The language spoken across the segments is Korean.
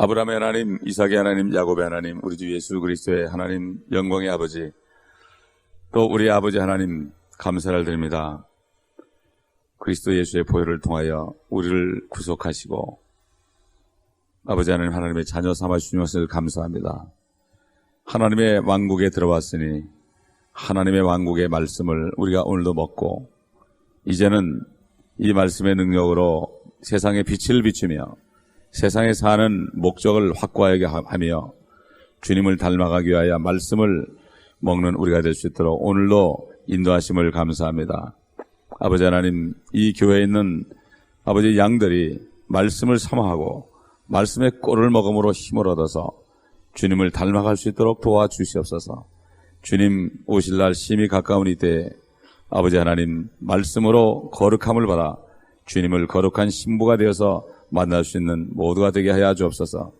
아브라함의 하나님, 이삭의 하나님, 야곱의 하나님, 우리 주 예수 그리스도의 하나님, 영광의 아버지, 또 우리 아버지 하나님 감사를 드립니다. 그리스도 예수의 보혈을 통하여 우리를 구속하시고 아버지 하나님, 하나님의 자녀 삼아주신 것을 감사합니다. 하나님의 왕국에 들어왔으니 하나님의 왕국의 말씀을 우리가 오늘도 먹고 이제는 이 말씀의 능력으로 세상에 빛을 비추며 세상에 사는 목적을 확고하게 하며 주님을 닮아가기 위하여 말씀을 먹는 우리가 될 수 있도록 오늘도 인도하심을 감사합니다. 아버지 하나님, 이 교회에 있는 아버지 양들이 말씀을 사모하고 말씀의 꼴을 먹음으로 힘을 얻어서 주님을 닮아갈 수 있도록 도와주시옵소서. 주님 오실 날 심히 가까운 이때에 아버지 하나님 말씀으로 거룩함을 받아 주님을 거룩한 신부가 되어서 만날 수 있는 모두가 되게 하여 주옵소서.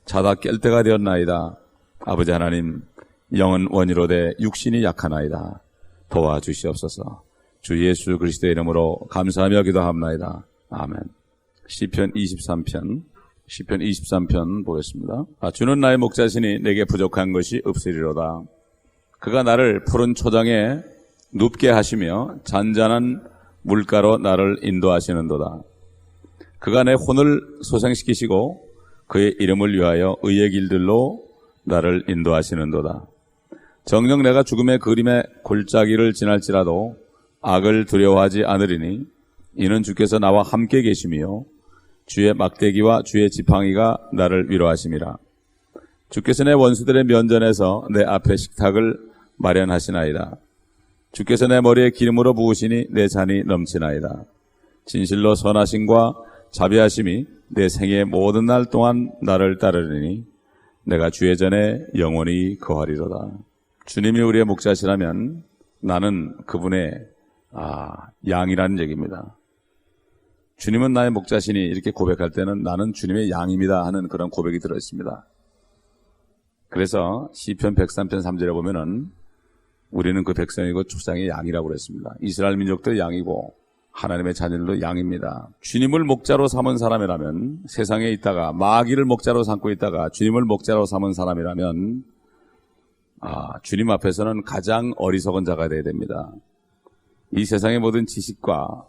자다 깰 때가 되었나이다. 아버지 하나님, 영은 원이로되 육신이 약하나이다. 도와주시옵소서. 주 예수 그리스도의 이름으로 감사하며 기도합나이다. 아멘. 시편 23편 보겠습니다. 주는 나의 목자시니 내게 부족한 것이 없으리로다. 그가 나를 푸른 초장에 눕게 하시며 잔잔한 물가로 나를 인도하시는도다. 그가 내 혼을 소생시키시고 그의 이름을 위하여 의의 길들로 나를 인도하시는도다. 정녕 내가 죽음의 그림의 골짜기를 지날지라도 악을 두려워하지 않으리니 이는 주께서 나와 함께 계시며 주의 막대기와 주의 지팡이가 나를 위로하심이라. 주께서 내 원수들의 면전에서 내 앞에 식탁을 마련하시나이다. 주께서 내 머리에 기름으로 부으시니 내 잔이 넘치나이다. 진실로 선하심과 자비하심이 내 생의 모든 날 동안 나를 따르리니 내가 주의 전에 영원히 거하리로다. 주님이 우리의 목자시라면 나는 그분의 양이라는 얘기입니다. 주님은 나의 목자시니 이렇게 고백할 때는 나는 주님의 양입니다 하는 그런 고백이 들어있습니다. 그래서 시편 103편 3절에 보면은 우리는 그 백성이고 초장의 양이라고 그랬습니다. 이스라엘 민족도 양이고 하나님의 자녀들도 양입니다. 주님을 목자로 삼은 사람이라면, 세상에 있다가 마귀를 목자로 삼고 있다가 주님을 목자로 삼은 사람이라면 주님 앞에서는 가장 어리석은 자가 되어야 됩니다. 이 세상의 모든 지식과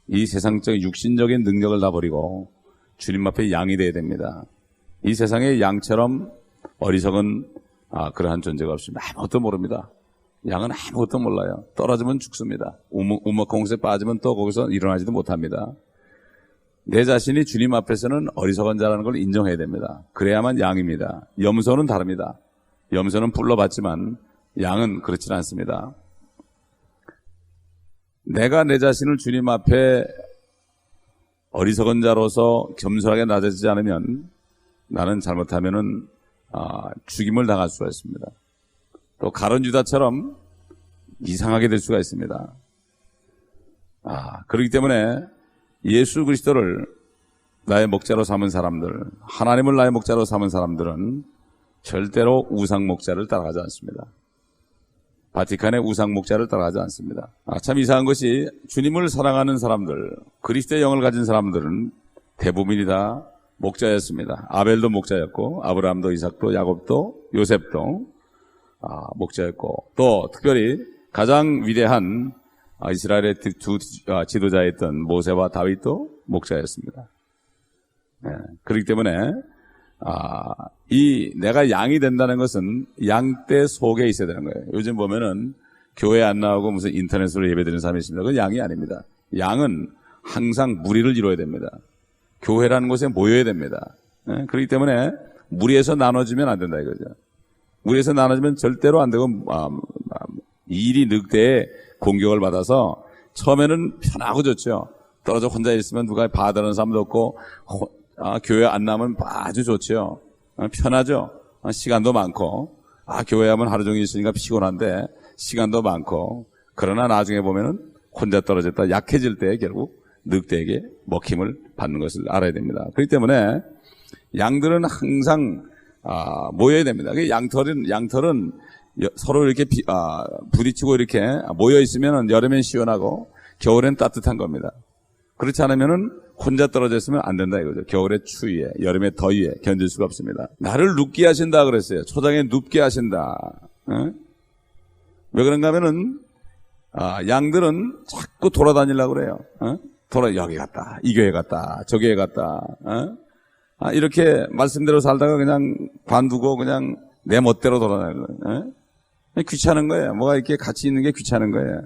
이 세상적 육신적인 능력을 다 버리고 주님 앞에 양이 되어야 됩니다. 이 세상의 양처럼 어리석은 그러한 존재가 없습니다. 아무것도 모릅니다. 양은 아무것도 몰라요. 떨어지면 죽습니다. 우먹공수에 빠지면 또 거기서 일어나지도 못합니다. 내 자신이 주님 앞에서는 어리석은 자라는 걸 인정해야 됩니다. 그래야만 양입니다. 염소는 다릅니다. 염소는 불러봤지만 양은 그렇지는 않습니다. 내가 내 자신을 주님 앞에 어리석은 자로서 겸손하게 낮아지지 않으면 나는 잘못하면은 죽임을 당할 수가 있습니다. 또 가룟 유다처럼 이상하게 될 수가 있습니다. 그렇기 때문에 예수 그리스도를 나의 목자로 삼은 사람들, 하나님을 나의 목자로 삼은 사람들은 절대로 우상 목자를 따라가지 않습니다. 바티칸의 우상 목자를 따라가지 않습니다. 참 이상한 것이 주님을 사랑하는 사람들, 그리스도의 영을 가진 사람들은 대부분이 다 목자였습니다. 아벨도 목자였고 아브라함도 이삭도 야곱도 요셉도 목자였고, 또 특별히 가장 위대한 이스라엘의 두 지도자였던 모세와 다윗도 목자였습니다. 그렇기 때문에 내가 양이 된다는 것은 양떼 속에 있어야 되는 거예요. 요즘 보면은 교회 안 나오고 무슨 인터넷으로 예배드리는 사람이 있습니다. 그건 양이 아닙니다. 양은 항상 무리를 이루어야 됩니다. 교회라는 곳에 모여야 됩니다. 그렇기 때문에 무리에서 나눠지면 안 된다 이거죠. 무리에서 나눠지면 절대로 안 되고 일이 늑대의 공격을 받아서 처음에는 편하고 좋죠. 떨어져 혼자 있으면 누가 봐주는 사람도 없고 교회 안 나면 아주 좋죠. 편하죠. 시간도 많고 교회 하면 하루 종일 있으니까 피곤한데 시간도 많고, 그러나 나중에 보면은 혼자 떨어졌다 약해질 때 결국 늑대에게 먹힘을 받는 것을 알아야 됩니다. 그렇기 때문에 양들은 항상 모여야 됩니다. 양털은 서로 이렇게 부딪히고 이렇게 모여 있으면 여름엔 시원하고 겨울엔 따뜻한 겁니다. 그렇지 않으면은 혼자 떨어져 있으면 안 된다 이거죠. 겨울의 추위에, 여름의 더위에 견딜 수가 없습니다. 나를 눕게 하신다 그랬어요. 초장에 눕게 하신다. 왜 그런가 하면은 양들은 자꾸 돌아다니려고 그래요. 여기 갔다, 이 교회 갔다, 저 교회 갔다. 이렇게 말씀대로 살다가 그냥 관두고 그냥 내 멋대로 돌아다니는 거예요. 귀찮은 거예요. 뭐가 이렇게 같이 있는 게 귀찮은 거예요.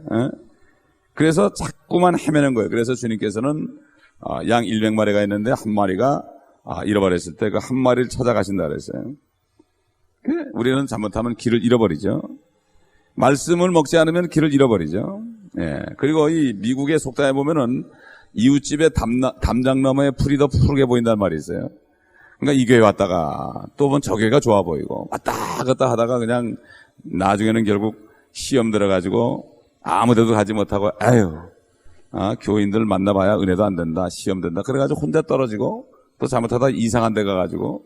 그래서 자꾸만 헤매는 거예요. 그래서 주님께서는 양 100마리가 있는데 한 마리가 잃어버렸을 때 그 한 마리를 찾아가신다 그랬어요. 우리는 잘못하면 길을 잃어버리죠. 말씀을 먹지 않으면 길을 잃어버리죠. 예. 그리고 이 미국의 속담에 보면은 이웃집의 담장 너머에 풀이 더 푸르게 보인다는 말이 있어요. 그러니까 이 교회 왔다가 또 보면 저 교회가 좋아 보이고 왔다 갔다 하다가 그냥 나중에는 결국 시험 들어가지고 아무 데도 가지 못하고 교인들 만나봐야 은혜도 안 된다, 시험 된다. 그래가지고 혼자 떨어지고 또 잘못하다 이상한 데 가가지고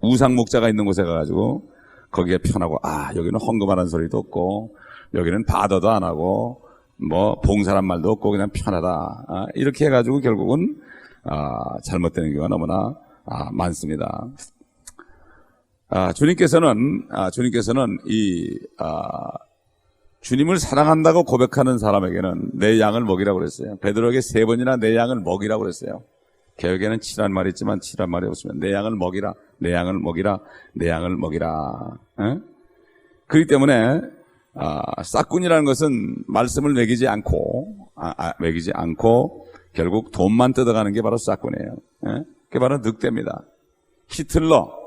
우상 목자가 있는 곳에 가가지고 거기에 편하고 여기는 헌금하라는 소리도 없고 여기는 바더도 안 하고 뭐 봉사란 말도 없고 그냥 편하다. 이렇게 해가지고 결국은 잘못되는 경우가 너무나 많습니다. 주님께서는 주님을 사랑한다고 고백하는 사람에게는 내 양을 먹이라고 그랬어요. 베드로에게 3번이나 내 양을 먹이라고 그랬어요. 개혁에는 7한 말이 있지만 7한 말이 없으면 내 양을 먹이라, 내 양을 먹이라, 내 양을 먹이라. 그렇기 때문에 싹군이라는 것은 말씀을 먹이지 않고 결국 돈만 뜯어가는 게 바로 싹군이에요. 그게 바로 늑대입니다. 히틀러,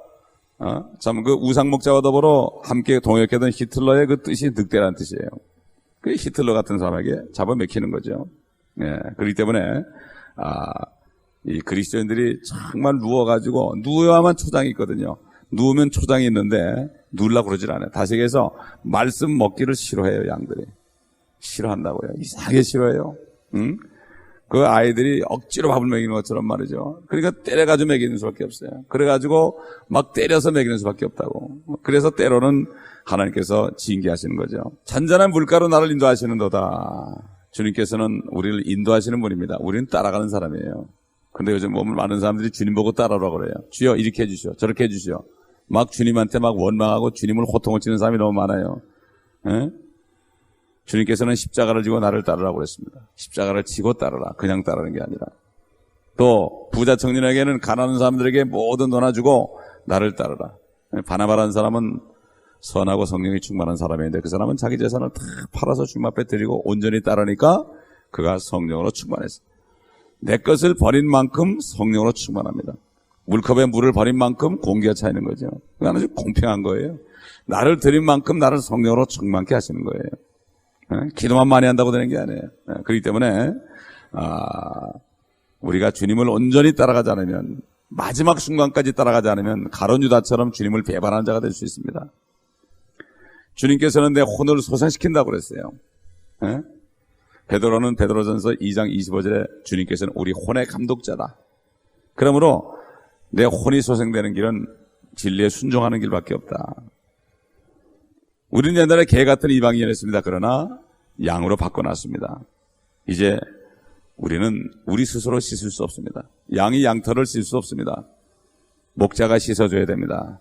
참 그 우상목자와 더불어 함께 동역했던 히틀러의 그 뜻이 늑대라는 뜻이에요. 그 히틀러 같은 사람에게 잡아먹히는 거죠. 예, 그렇기 때문에 이 그리스도인들이 정말 누워가지고 누워야만 초장이 있거든요. 누우면 초장이 있는데 누우려고 그러질 않아요. 다시 얘기해서 말씀 먹기를 싫어해요. 양들이 싫어한다고요. 이상하게 싫어해요. 그 아이들이 억지로 밥을 먹이는 것처럼 말이죠. 그러니까 때려가지고 먹이는 수밖에 없어요. 그래가지고 막 때려서 먹이는 수밖에 없다고. 그래서 때로는 하나님께서 징계하시는 거죠. 잔잔한 물가로 나를 인도하시는도다. 주님께서는 우리를 인도하시는 분입니다. 우리는 따라가는 사람이에요. 근데 요즘 보면 많은 사람들이 주님 보고 따라오라고 그래요. 주여 이렇게 해주시오, 저렇게 해주시오. 막 주님한테 막 원망하고 주님을 호통을 치는 사람이 너무 많아요. 주님께서는 십자가를 지고 나를 따르라고 그랬습니다. 십자가를 지고 따르라. 그냥 따르는 게 아니라. 또 부자 청년에게는 가난한 사람들에게 모든 돈 주고 나를 따르라. 바나바라는 사람은 선하고 성령이 충만한 사람인데 그 사람은 자기 재산을 다 팔아서 주님 앞에 드리고 온전히 따르니까 그가 성령으로 충만했어요. 내 것을 버린 만큼 성령으로 충만합니다. 물컵에 물을 버린 만큼 공기가 차이는 거죠. 그건 아주 공평한 거예요. 나를 드린 만큼 나를 성령으로 충만케 하시는 거예요. 기도만 많이 한다고 되는 게 아니에요. 그렇기 때문에 우리가 주님을 온전히 따라가지 않으면, 마지막 순간까지 따라가지 않으면 가룟 유다처럼 주님을 배반하는 자가 될 수 있습니다. 주님께서는 내 혼을 소생시킨다고 그랬어요. 베드로는 베드로전서 2장 25절에 주님께서는 우리 혼의 감독자다. 그러므로 내 혼이 소생되는 길은 진리에 순종하는 길밖에 없다. 우리는 옛날에 개 같은 이방인이었습니다. 그러나 양으로 바꿔놨습니다. 이제 우리는 우리 스스로 씻을 수 없습니다. 양이 양털을 씻을 수 없습니다. 목자가 씻어줘야 됩니다.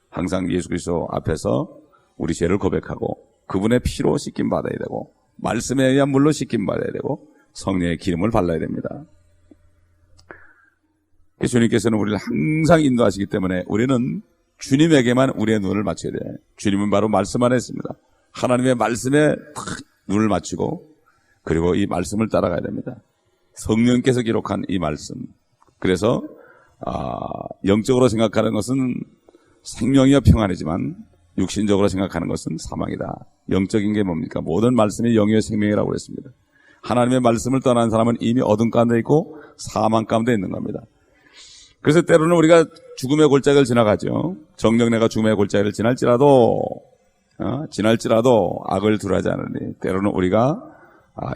항상 예수 그리스도 앞에서 우리 죄를 고백하고 그분의 피로 씻김 받아야 되고 말씀에 의한 물로 씻김 받아야 되고 성령의 기름을 발라야 됩니다. 주님께서는 우리를 항상 인도하시기 때문에 우리는 주님에게만 우리의 눈을 맞춰야 돼요. 주님은 바로 말씀 안에 있습니다. 하나님의 말씀에 탁 눈을 맞추고 그리고 이 말씀을 따라가야 됩니다. 성령께서 기록한 이 말씀. 그래서 영적으로 생각하는 것은 생명이여 평안이지만 육신적으로 생각하는 것은 사망이다. 영적인 게 뭡니까? 모든 말씀이 영이여 생명이라고 그랬습니다. 하나님의 말씀을 떠난 사람은 이미 어둠 가운데 있고 사망 가운데 있는 겁니다. 그래서 때로는 우리가 죽음의 골짜기를 지나가죠. 정령내가 죽음의 골짜기를 지날지라도 악을 두려워하지 않으니 때로는 우리가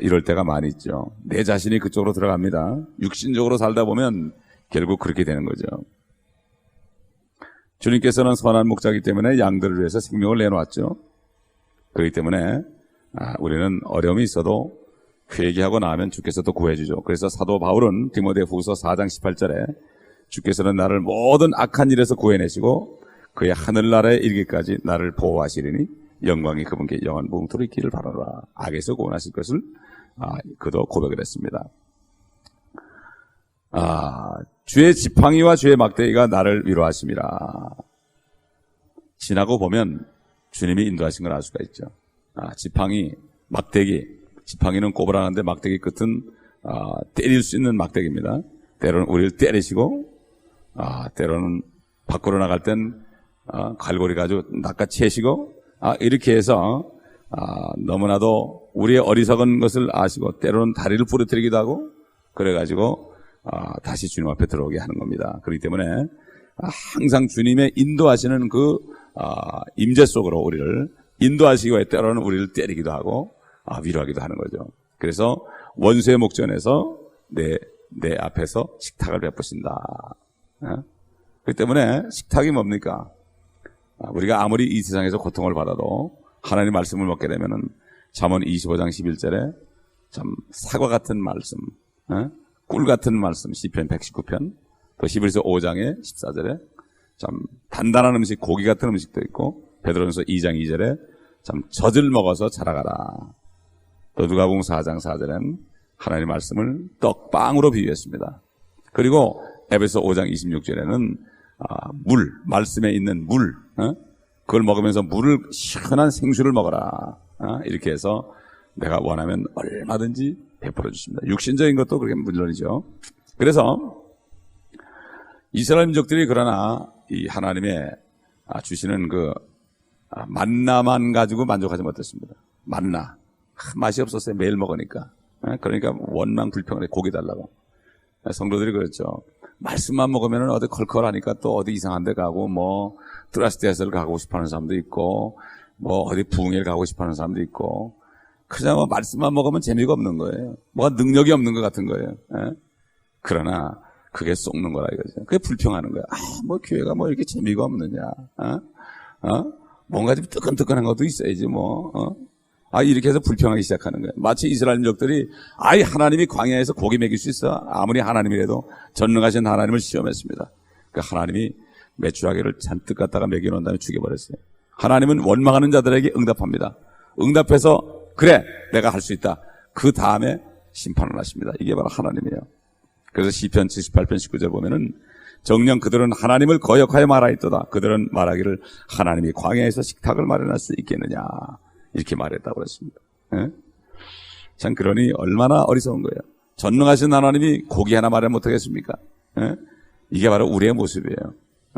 이럴 때가 많이 있죠. 내 자신이 그쪽으로 들어갑니다. 육신적으로 살다 보면 결국 그렇게 되는 거죠. 주님께서는 선한 목자이기 때문에 양들을 위해서 생명을 내놓았죠. 그렇기 때문에 우리는 어려움이 있어도 회개하고 나면 주께서 또 구해주죠. 그래서 사도 바울은 디모데후서 4장 18절에 주께서는 나를 모든 악한 일에서 구해내시고 그의 하늘나라에 이르기까지 나를 보호하시리니 영광이 그분께 영원 무궁토록 있기를 바라라. 악에서 구원하실 것을 그도 고백을 했습니다. 주의 지팡이와 주의 막대기가 나를 위로하심이라. 지나고 보면 주님이 인도하신 걸 알 수가 있죠. 지팡이, 막대기. 지팡이는 꼬부라는데 막대기 끝은 때릴 수 있는 막대기입니다. 때로는 우리를 때리시고 때로는 밖으로 나갈 땐 갈고리 가지고 낚아채시고 이렇게 해서 너무나도 우리의 어리석은 것을 아시고 때로는 다리를 부러뜨리기도 하고 그래가지고 다시 주님 앞에 들어오게 하는 겁니다. 그렇기 때문에 항상 주님의 인도하시는 그 임재 속으로 우리를 인도하시고 때로는 우리를 때리기도 하고 위로하기도 하는 거죠. 그래서 원수의 목전에서 내 앞에서 식탁을 베푸신다. 그렇기 때문에 식탁이 뭡니까? 우리가 아무리 이 세상에서 고통을 받아도 하나님 말씀을 먹게 되면은 잠언 25장 11절에 참 사과 같은 말씀, 꿀 같은 말씀, 시편 119편, 또 히브리서 5장의 14절에 참 단단한 음식, 고기 같은 음식도 있고, 베드로전서 2장 2절에 참 젖을 먹어서 자라가라. 또 누가복음 4장 4절에는 하나님의 말씀을 떡빵으로 비유했습니다. 그리고 에베소 5장 26절에는 물, 말씀에 있는 물, 그걸 먹으면서 물을 시원한 생수를 먹어라. 이렇게 해서 내가 원하면 얼마든지 베풀어 주십니다. 육신적인 것도 그렇게 물론이죠. 그래서 이스라엘 민족들이 그러나 이 하나님의 주시는 그 만나만 가지고 만족하지 못했습니다. 만나 맛이 없었어요. 매일 먹으니까. 그러니까 원망 불평을 해. 고기 달라고. 성도들이 그랬죠. 말씀만 먹으면 어디 컬컬하니까 또 어디 이상한 데 가고 뭐 트라스테스를 가고 싶어하는 사람도 있고 뭐 어디 부흥회를 가고 싶어하는 사람도 있고 그냥 뭐 말씀만 먹으면 재미가 없는 거예요. 뭐가 능력이 없는 것 같은 거예요. 그러나 그게 쏙는 거라 이거죠. 그게 불평하는 거야. 뭐 교회가 뭐 이렇게 재미가 없느냐. 뭔가 좀 뜨끈뜨끈한 것도 있어야지 뭐. 이렇게 해서 불평하기 시작하는 거예요. 마치 이스라엘 민족들이 하나님이 광야에서 고기 먹일 수 있어. 아무리 하나님이라도 전능하신 하나님을 시험했습니다. 그 하나님이 메추라기를 잔뜩 갖다가 먹여놓은 다음에 죽여버렸어요. 하나님은 원망하는 자들에게 응답합니다. 응답해서 그래 내가 할 수 있다. 그 다음에 심판을 하십니다. 이게 바로 하나님이에요. 그래서 시편 78편 19절 보면은 정녕 그들은 하나님을 거역하여 말하였도다. 그들은 말하기를 하나님이 광야에서 식탁을 마련할 수 있겠느냐. 이렇게 말했다고 그랬습니다. 참 그러니 얼마나 어리석은 거예요. 전능하신 하나님이 고기 하나 마련 못하겠습니까? 이게 바로 우리의 모습이에요.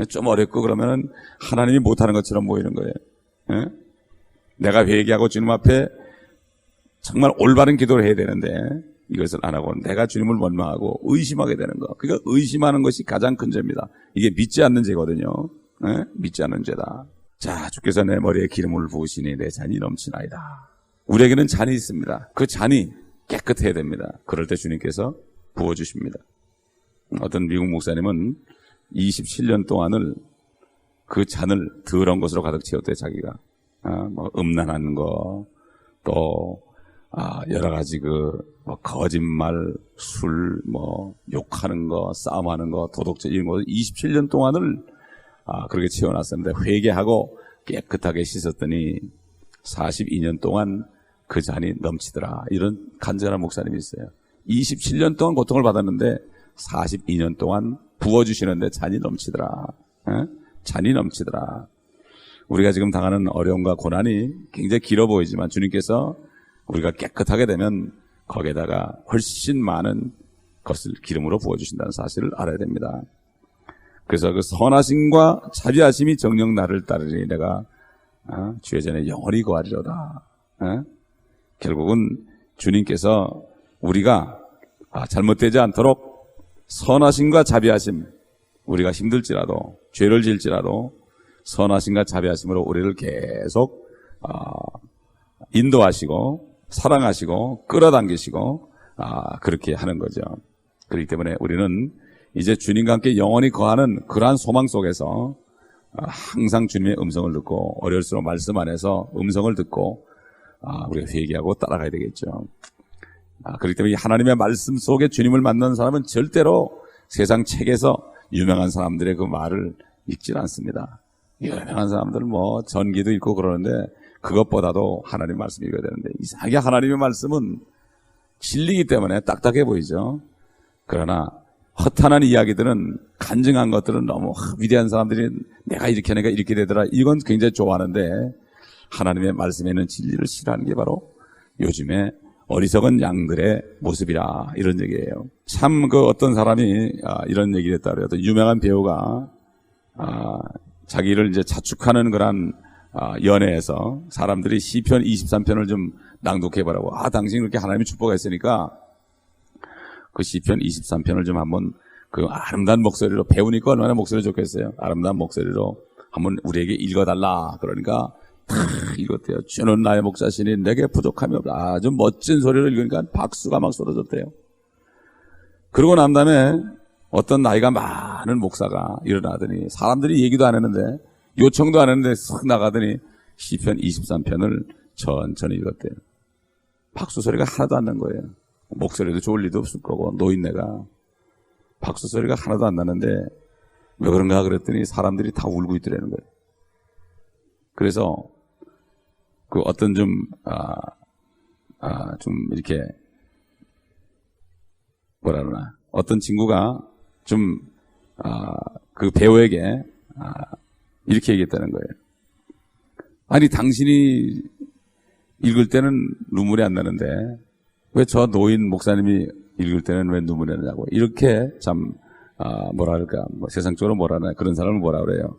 좀 어렵고 그러면 하나님이 못하는 것처럼 보이는 거예요. 내가 회개하고 주님 앞에 정말 올바른 기도를 해야 되는데 이것을 안 하고 내가 주님을 원망하고 의심하게 되는 거. 그러니까 의심하는 것이 가장 큰 죄입니다. 이게 믿지 않는 죄거든요. 믿지 않는 죄다. 자, 주께서 내 머리에 기름을 부으시니 내 잔이 넘치나이다. 우리에게는 잔이 있습니다. 그 잔이 깨끗해야 됩니다. 그럴 때 주님께서 부어주십니다. 어떤 미국 목사님은 27년 동안을 그 잔을 더러운 것으로 가득 채웠대요. 자기가 뭐 음란하는 거, 또 여러 가지 뭐 거짓말, 술, 뭐 욕하는 거, 싸움하는 거, 도덕질 이런 거 27년 동안을 그렇게 채워놨었는데 회개하고 깨끗하게 씻었더니 42년 동안 그 잔이 넘치더라. 이런 간절한 목사님이 있어요. 27년 동안 고통을 받았는데 42년 동안 부어주시는데 잔이 넘치더라. 잔이 넘치더라. 우리가 지금 당하는 어려움과 고난이 굉장히 길어 보이지만 주님께서 우리가 깨끗하게 되면 거기에다가 훨씬 많은 것을 기름으로 부어주신다는 사실을 알아야 됩니다. 그래서 그 선하심과 자비하심이 정녕 나를 따르니 내가 주의 전에 영원히 거하리로다. 결국은 주님께서 우리가 잘못되지 않도록 선하심과 자비하심, 우리가 힘들지라도 죄를 지을지라도 선하심과 자비하심으로 우리를 계속 인도하시고 사랑하시고 끌어당기시고 그렇게 하는 거죠. 그렇기 때문에 우리는 이제 주님과 함께 영원히 거하는 그러한 소망 속에서 항상 주님의 음성을 듣고 어려울수록 말씀 안에서 음성을 듣고 우리가 회개하고 따라가야 되겠죠. 그렇기 때문에 이 하나님의 말씀 속에 주님을 만난 사람은 절대로 세상 책에서 유명한 사람들의 그 말을 읽질 않습니다. 유명한 사람들은 뭐 전기도 읽고 그러는데 그것보다도 하나님 말씀 읽어야 되는데 이상하게 하나님의 말씀은 진리이기 때문에 딱딱해 보이죠. 그러나 허탄한 이야기들은, 간증한 것들은 너무 위대한 사람들이 내가 이렇게 되더라, 이건 굉장히 좋아하는데 하나님의 말씀에 있는 진리를 싫어하는 게 바로 요즘에 어리석은 양들의 모습이라, 이런 얘기예요. 참 어떤 사람이 이런 얘기를 했다 그래요. 유명한 배우가 자기를 이제 자축하는 그런 연애에서 사람들이 시편 23편을 좀 낭독해보라고. 당신 그렇게 하나님의 축복했으니까 그 시편 23편을 좀 한번 그 아름다운 목소리로, 배우니까 얼마나 목소리 좋겠어요. 아름다운 목소리로 한번 우리에게 읽어달라. 그러니까 다 읽었대요. 주는 나의 목자시니 내게 부족함이 없다. 아주 멋진 소리를 읽으니까 박수가 막 쏟아졌대요. 그러고 난 다음에 어떤 나이가 많은 목사가 일어나더니, 사람들이 얘기도 안 했는데 요청도 안 했는데 싹 나가더니 시편 23편을 천천히 읽었대요. 박수 소리가 하나도 안 난 거예요. 목소리도 좋을 리도 없을 거고, 노인네가 박수 소리가 하나도 안 나는데 왜 그런가 그랬더니 사람들이 다 울고 있더라는 거예요. 그래서 그 어떤 좀 이렇게 뭐라 그러나, 어떤 친구가 좀 그 배우에게 이렇게 얘기했다는 거예요. 아니, 당신이 읽을 때는 눈물이 안 나는데 왜 저 노인 목사님이 읽을 때는 왜 눈물이 나냐고. 이렇게 참 뭐랄까, 세상적으로 뭐라나, 그런 사람을 뭐라 그래요.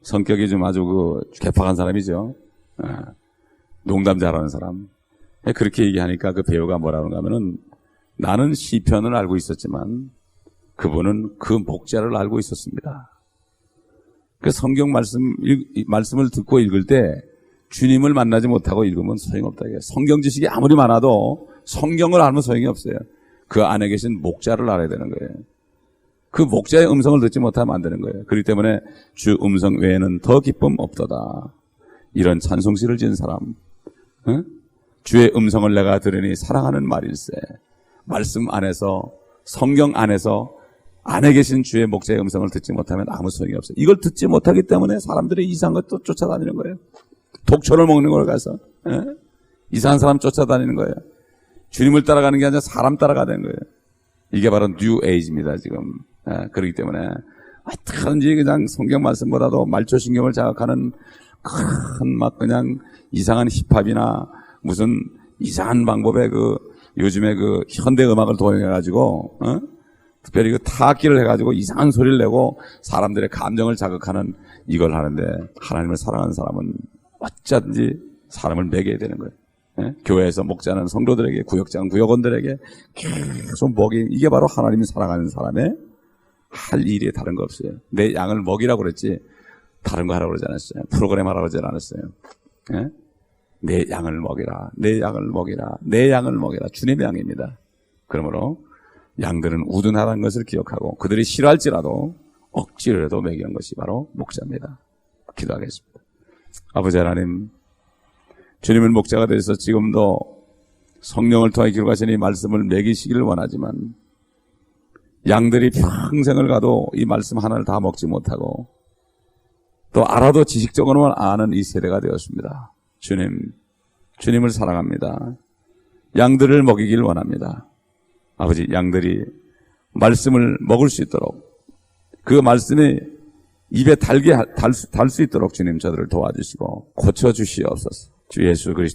성격이 좀 아주 개팍한 사람이죠. 농담 잘하는 사람. 그렇게 얘기하니까 그 배우가 뭐라 그런가 하면은, 나는 시편을 알고 있었지만 그분은 그 목자를 알고 있었습니다. 그 성경 말씀을 듣고 읽을 때 주님을 만나지 못하고 읽으면 소용없다. 성경 지식이 아무리 많아도 성경을 알면 소용이 없어요. 그 안에 계신 목자를 알아야 되는 거예요. 그 목자의 음성을 듣지 못하면 안 되는 거예요. 그렇기 때문에 주 음성 외에는 더 기쁨 없도다. 이런 찬송시를 지은 사람, 주의 음성을 내가 들으니 사랑하는 말일세. 말씀 안에서, 성경 안에서 안에 계신 주의 목자의 음성을 듣지 못하면 아무 소용이 없어요. 이걸 듣지 못하기 때문에 사람들이 이상한 것도 쫓아다니는 거예요. 독초를 먹는 걸 가서 이상한 사람 쫓아다니는 거예요. 주님을 따라가는 게 아니라 사람 따라가는 거예요. 이게 바로 뉴 에이지입니다, 지금. 그렇기 때문에 어떻게든지 그냥 성경 말씀보다도 말초신경을 자극하는 큰 그냥 이상한 힙합이나 무슨 이상한 방법의 요즘에 현대 음악을 도용해가지고 특별히 타악기를 해가지고 이상한 소리를 내고 사람들의 감정을 자극하는 이걸 하는데, 하나님을 사랑하는 사람은 어쩌든지 사람을 먹여야 되는 거예요. 교회에서 목자는 성도들에게, 구역장, 구역원들에게 계속 이게 바로 하나님이 사랑하는 사람의 할 일이 다른 거 없어요. 내 양을 먹이라고 그랬지 다른 거 하라고 그러지 않았어요. 프로그램 하라고 그러지 않았어요. 내 양을 먹이라, 내 양을 먹이라, 내 양을 먹이라. 주님의 양입니다. 그러므로 양들은 우둔하다는 것을 기억하고 그들이 싫어할지라도 억지로라도 먹이는 것이 바로 목자입니다. 기도하겠습니다. 아버지 하나님, 주님은 목자가 되셔서 지금도 성령을 통해 기록하신 이 말씀을 먹이시기를 원하지만 양들이 평생을 가도 이 말씀 하나를 다 먹지 못하고 또 알아도 지식적으로만 아는 이 세대가 되었습니다. 주님을 사랑합니다. 양들을 먹이길 원합니다. 아버지, 양들이 말씀을 먹을 수 있도록, 그 말씀이 입에 달 수 있도록 주님 저들을 도와주시고 고쳐주시옵소서. 주 예수 그리스도